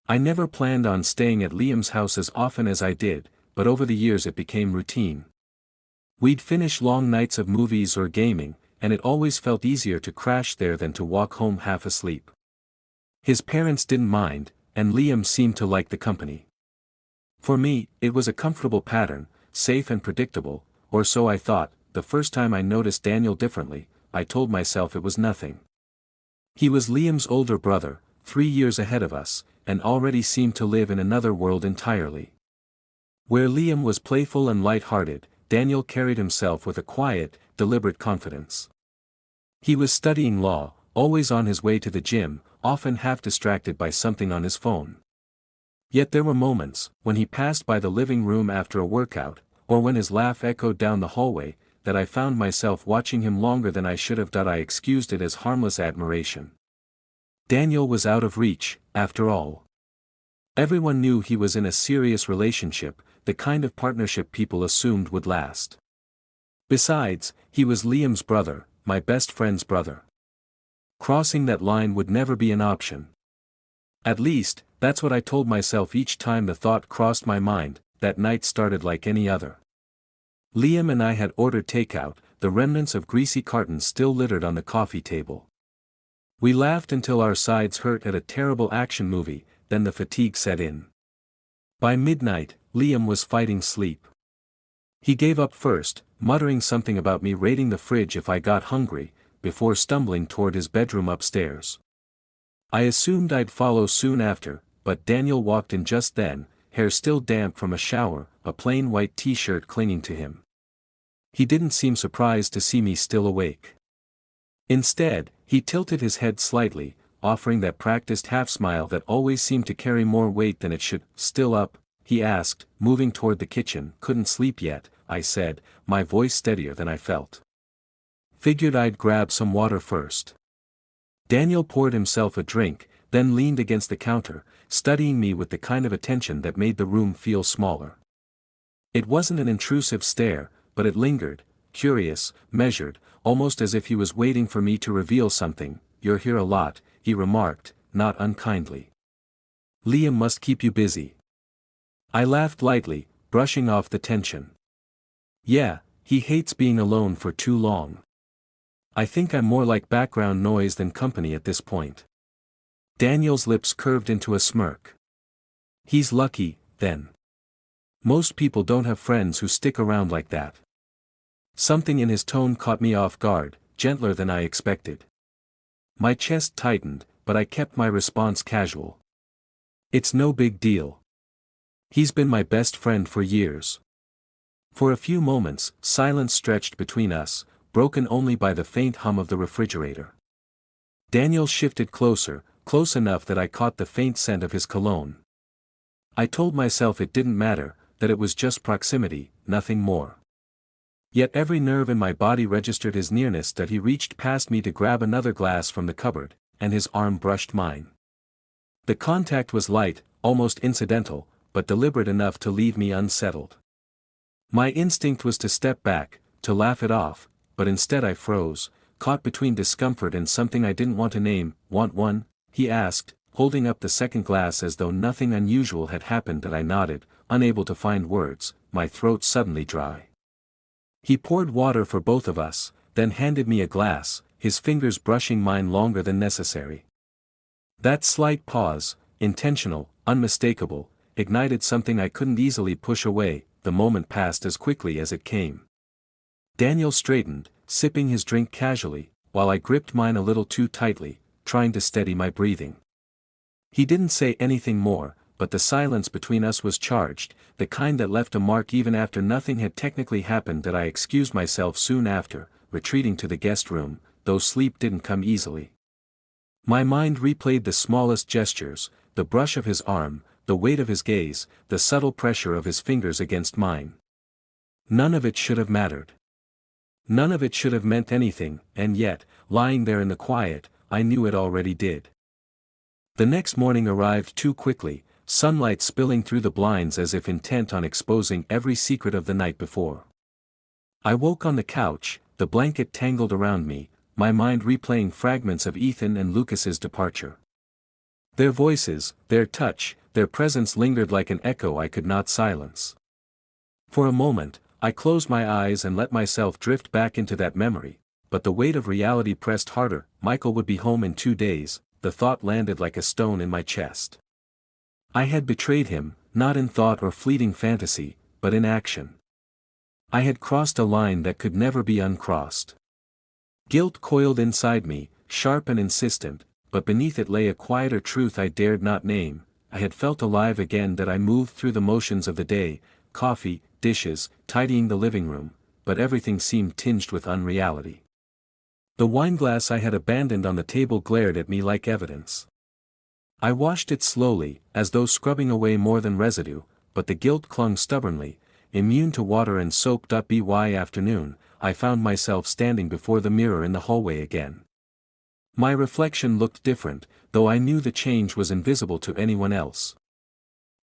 I never planned on staying at Liam's house as often as I did, but over the years it became routine. We'd finish long nights of movies or gaming, and it always felt easier to crash there than to walk home half asleep. His parents didn't mind, and Liam seemed to like the company. For me, it was a comfortable pattern, safe and predictable, or so I thought. The first time I noticed Daniel differently, I told myself it was nothing. He was Liam's older brother, 3 years ahead of us, and already seemed to live in another world entirely. Where Liam was playful and light-hearted, Daniel carried himself with a quiet, deliberate confidence. He was studying law, always on his way to the gym, often half distracted by something on his phone. Yet there were moments, when he passed by the living room after a workout, or when his laugh echoed down the hallway, that I found myself watching him longer than I should have. I excused it as harmless admiration. Daniel was out of reach, after all. Everyone knew he was in a serious relationship, the kind of partnership people assumed would last. Besides, he was Liam's brother, my best friend's brother. Crossing that line would never be an option. At least, that's what I told myself each time the thought crossed my mind. That night started like any other. Liam and I had ordered takeout, the remnants of greasy cartons still littered on the coffee table. We laughed until our sides hurt at a terrible action movie, then the fatigue set in. By midnight, Liam was fighting sleep. He gave up first, muttering something about me raiding the fridge if I got hungry, before stumbling toward his bedroom upstairs. I assumed I'd follow soon after, but Daniel walked in just then, hair still damp from a shower, a plain white t-shirt clinging to him. He didn't seem surprised to see me still awake. Instead, he tilted his head slightly, offering that practiced half-smile that always seemed to carry more weight than it should. "Still up?" he asked, moving toward the kitchen. "Couldn't sleep yet," I said, my voice steadier than I felt. "Figured I'd grab some water first." Daniel poured himself a drink, then leaned against the counter, studying me with the kind of attention that made the room feel smaller. It wasn't an intrusive stare, but it lingered, curious, measured, almost as if he was waiting for me to reveal something. "You're here a lot," he remarked, not unkindly. "Liam must keep you busy." I laughed lightly, brushing off the tension. "Yeah, he hates being alone for too long. I think I'm more like background noise than company at this point." Daniel's lips curved into a smirk. "He's lucky, then. Most people don't have friends who stick around like that." Something in his tone caught me off guard, gentler than I expected. My chest tightened, but I kept my response casual. "It's no big deal. He's been my best friend for years." For a few moments, silence stretched between us, broken only by the faint hum of the refrigerator. Daniel shifted closer, close enough that I caught the faint scent of his cologne. I told myself it didn't matter, that it was just proximity, nothing more. Yet every nerve in my body registered his nearness. That he reached past me to grab another glass from the cupboard, and his arm brushed mine. The contact was light, almost incidental, but deliberate enough to leave me unsettled. My instinct was to step back, to laugh it off, but instead I froze, caught between discomfort and something I didn't want to name. "Want one?" he asked, holding up the second glass as though nothing unusual had happened. That I nodded, unable to find words, my throat suddenly dry. He poured water for both of us, then handed me a glass, his fingers brushing mine longer than necessary. That slight pause, intentional, unmistakable, ignited something I couldn't easily push away. The moment passed as quickly as it came. Daniel straightened, sipping his drink casually, while I gripped mine a little too tightly, trying to steady my breathing. He didn't say anything more, but the silence between us was charged, the kind that left a mark even after nothing had technically happened. That I excused myself soon after, retreating to the guest room, though sleep didn't come easily. My mind replayed the smallest gestures, the brush of his arm, the weight of his gaze, the subtle pressure of his fingers against mine. None of it should have mattered. None of it should have meant anything, and yet, lying there in the quiet, I knew it already did. The next morning arrived too quickly, sunlight spilling through the blinds as if intent on exposing every secret of the night before. I woke on the couch, the blanket tangled around me, my mind replaying fragments of Ethan and Lucas's departure. Their voices, their touch, their presence lingered like an echo I could not silence. For a moment, I closed my eyes and let myself drift back into that memory, but the weight of reality pressed harder. Michael would be home in 2 days, the thought landed like a stone in my chest. I had betrayed him, not in thought or fleeting fantasy, but in action. I had crossed a line that could never be uncrossed. Guilt coiled inside me, sharp and insistent, but beneath it lay a quieter truth I dared not name. I had felt alive again, that I moved through the motions of the day, coffee, dishes, tidying the living room, but everything seemed tinged with unreality. The wineglass I had abandoned on the table glared at me like evidence. I washed it slowly, as though scrubbing away more than residue, but the guilt clung stubbornly, immune to water and soap. By afternoon, I found myself standing before the mirror in the hallway again. My reflection looked different, though I knew the change was invisible to anyone else.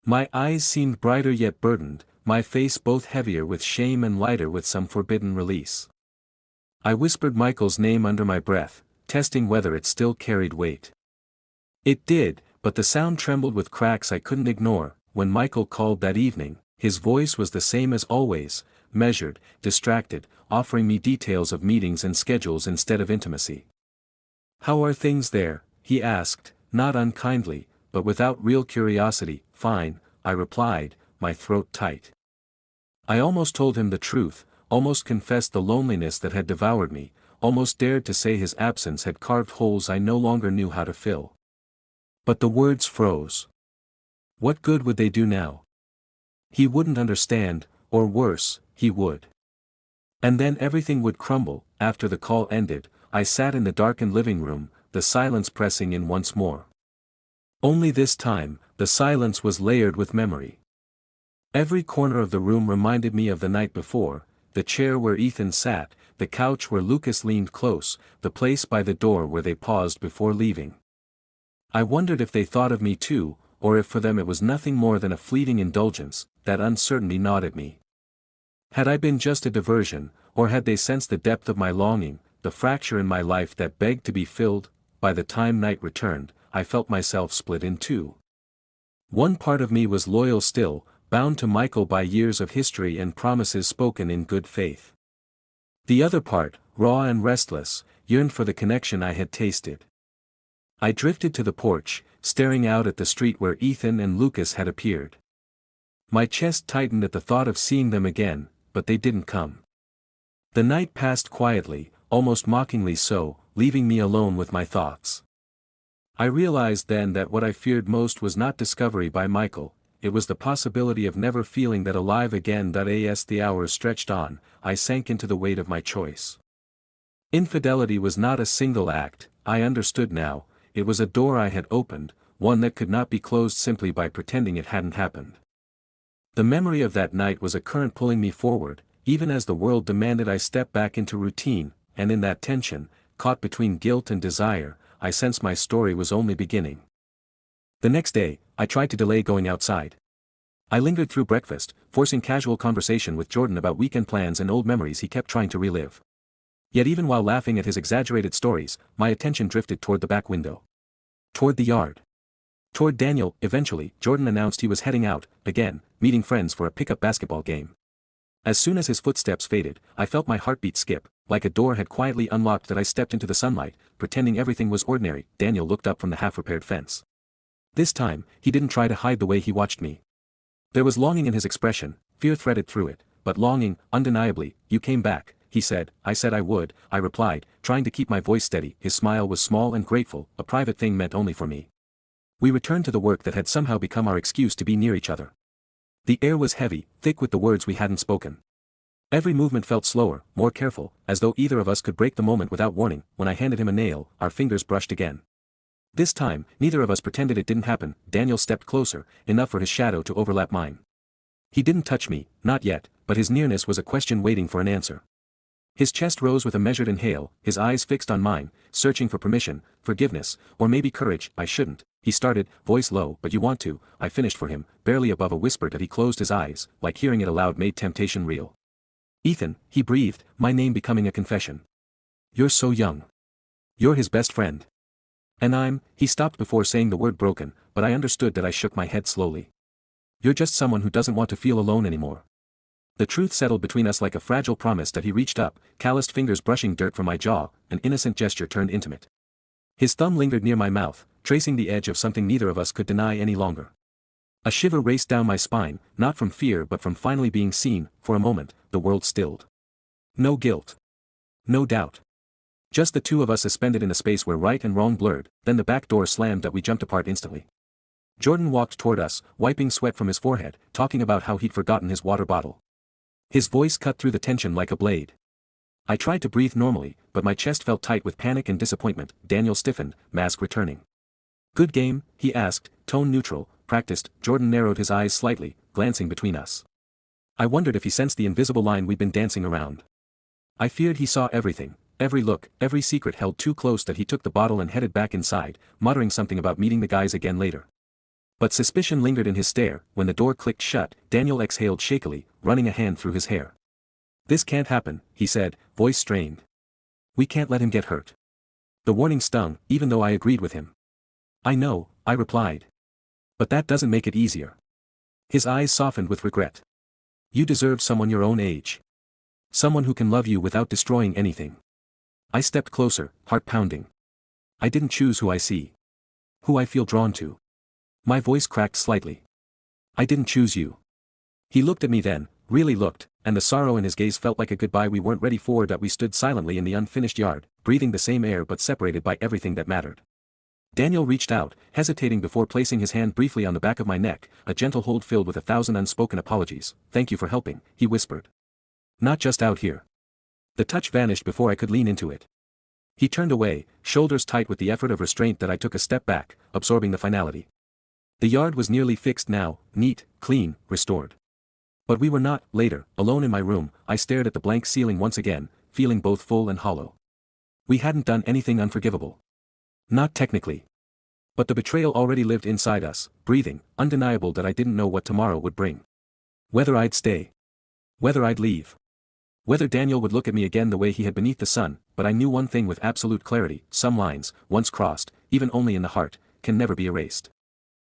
My eyes seemed brighter yet burdened, my face both heavier with shame and lighter with some forbidden release. I whispered Michael's name under my breath, testing whether it still carried weight. It did, but the sound trembled with cracks I couldn't ignore. When Michael called that evening, his voice was the same as always, measured, distracted, offering me details of meetings and schedules instead of intimacy. "How are things there?" he asked, not unkindly, but without real curiosity. "Fine," I replied, my throat tight. I almost told him the truth, almost confessed the loneliness that had devoured me, almost dared to say his absence had carved holes I no longer knew how to fill. But the words froze. What good would they do now? He wouldn't understand, or worse, he would. And then everything would crumble. After the call ended, I sat in the darkened living room, the silence pressing in once more. Only this time, the silence was layered with memory. Every corner of the room reminded me of the night before, the chair where Ethan sat, the couch where Lucas leaned close, the place by the door where they paused before leaving. I wondered if they thought of me too, or if for them it was nothing more than a fleeting indulgence. That uncertainty gnawed at me. Had I been just a diversion, or had they sensed the depth of my longing, the fracture in my life that begged to be filled? By the time night returned, I felt myself split in two. One part of me was loyal still, bound to Michael by years of history and promises spoken in good faith. The other part, raw and restless, yearned for the connection I had tasted. I drifted to the porch, staring out at the street where Ethan and Lucas had appeared. My chest tightened at the thought of seeing them again, but they didn't come. The night passed quietly, almost mockingly so, leaving me alone with my thoughts. I realized then that what I feared most was not discovery by Michael, it was the possibility of never feeling that alive again. As the hours stretched on, I sank into the weight of my choice. Infidelity was not a single act, I understood now, it was a door I had opened, one that could not be closed simply by pretending it hadn't happened. The memory of that night was a current pulling me forward, even as the world demanded I step back into routine, and in that tension, caught between guilt and desire, I sensed my story was only beginning. The next day, I tried to delay going outside. I lingered through breakfast, forcing casual conversation with Jordan about weekend plans and old memories he kept trying to relive. Yet even while laughing at his exaggerated stories, my attention drifted toward the back window. Toward the yard. Toward Daniel. Eventually, Jordan announced he was heading out, again, meeting friends for a pickup basketball game. As soon as his footsteps faded, I felt my heartbeat skip, like a door had quietly unlocked. That I stepped into the sunlight, pretending everything was ordinary. Daniel looked up from the half-repaired fence. This time, he didn't try to hide the way he watched me. There was longing in his expression, fear threaded through it, but longing, undeniably. "You came back," he said. "I said I would," I replied, trying to keep my voice steady. His smile was small and grateful, a private thing meant only for me. We returned to the work that had somehow become our excuse to be near each other. The air was heavy, thick with the words we hadn't spoken. Every movement felt slower, more careful, as though either of us could break the moment without warning. When I handed him a nail, our fingers brushed again. This time, neither of us pretended it didn't happen. Daniel stepped closer, enough for his shadow to overlap mine. He didn't touch me, not yet, but his nearness was a question waiting for an answer. His chest rose with a measured inhale, his eyes fixed on mine, searching for permission, forgiveness, or maybe courage. "I shouldn't," he started, voice low. "But you want to," I finished for him, barely above a whisper. That he closed his eyes, like hearing it aloud made temptation real. "Ethan," he breathed, my name becoming a confession. "You're so young. You're his best friend." And he stopped before saying the word broken, but I understood that. I shook my head slowly. You're just someone who doesn't want to feel alone anymore. The truth settled between us like a fragile promise that he reached up, calloused fingers brushing dirt from my jaw, an innocent gesture turned intimate. His thumb lingered near my mouth, tracing the edge of something neither of us could deny any longer. A shiver raced down my spine, not from fear but from finally being seen. For a moment, the world stilled. No guilt. No doubt. Just the two of us suspended in a space where right and wrong blurred, then the back door slammed that we jumped apart instantly. Jordan walked toward us, wiping sweat from his forehead, talking about how he'd forgotten his water bottle. His voice cut through the tension like a blade. I tried to breathe normally, but my chest felt tight with panic and disappointment. Daniel stiffened, mask returning. Good game, he asked, tone neutral, practiced. Jordan narrowed his eyes slightly, glancing between us. I wondered if he sensed the invisible line we'd been dancing around. I feared he saw everything, every look, every secret held too close, that he took the bottle and headed back inside, muttering something about meeting the guys again later. But suspicion lingered in his stare. When the door clicked shut, Daniel exhaled shakily, running a hand through his hair. This can't happen, he said, voice strained. We can't let him get hurt. The warning stung, even though I agreed with him. I know, I replied. But that doesn't make it easier. His eyes softened with regret. You deserve someone your own age. Someone who can love you without destroying anything. I stepped closer, heart pounding. I didn't choose who I see. Who I feel drawn to. My voice cracked slightly. I didn't choose you. He looked at me then, really looked, and the sorrow in his gaze felt like a goodbye we weren't ready for. That we stood silently in the unfinished yard, breathing the same air but separated by everything that mattered. Daniel reached out, hesitating before placing his hand briefly on the back of my neck, a gentle hold filled with 1,000 unspoken apologies. Thank you for helping, he whispered. Not just out here. The touch vanished before I could lean into it. He turned away, shoulders tight with the effort of restraint that I took a step back, absorbing the finality. The yard was nearly fixed now, neat, clean, restored. But we were not. Later, alone in my room, I stared at the blank ceiling once again, feeling both full and hollow. We hadn't done anything unforgivable. Not technically. But the betrayal already lived inside us, breathing, undeniable that I didn't know what tomorrow would bring. Whether I'd stay. Whether I'd leave. Whether Daniel would look at me again the way he had beneath the sun. But I knew one thing with absolute clarity: some lines, once crossed, even only in the heart, can never be erased.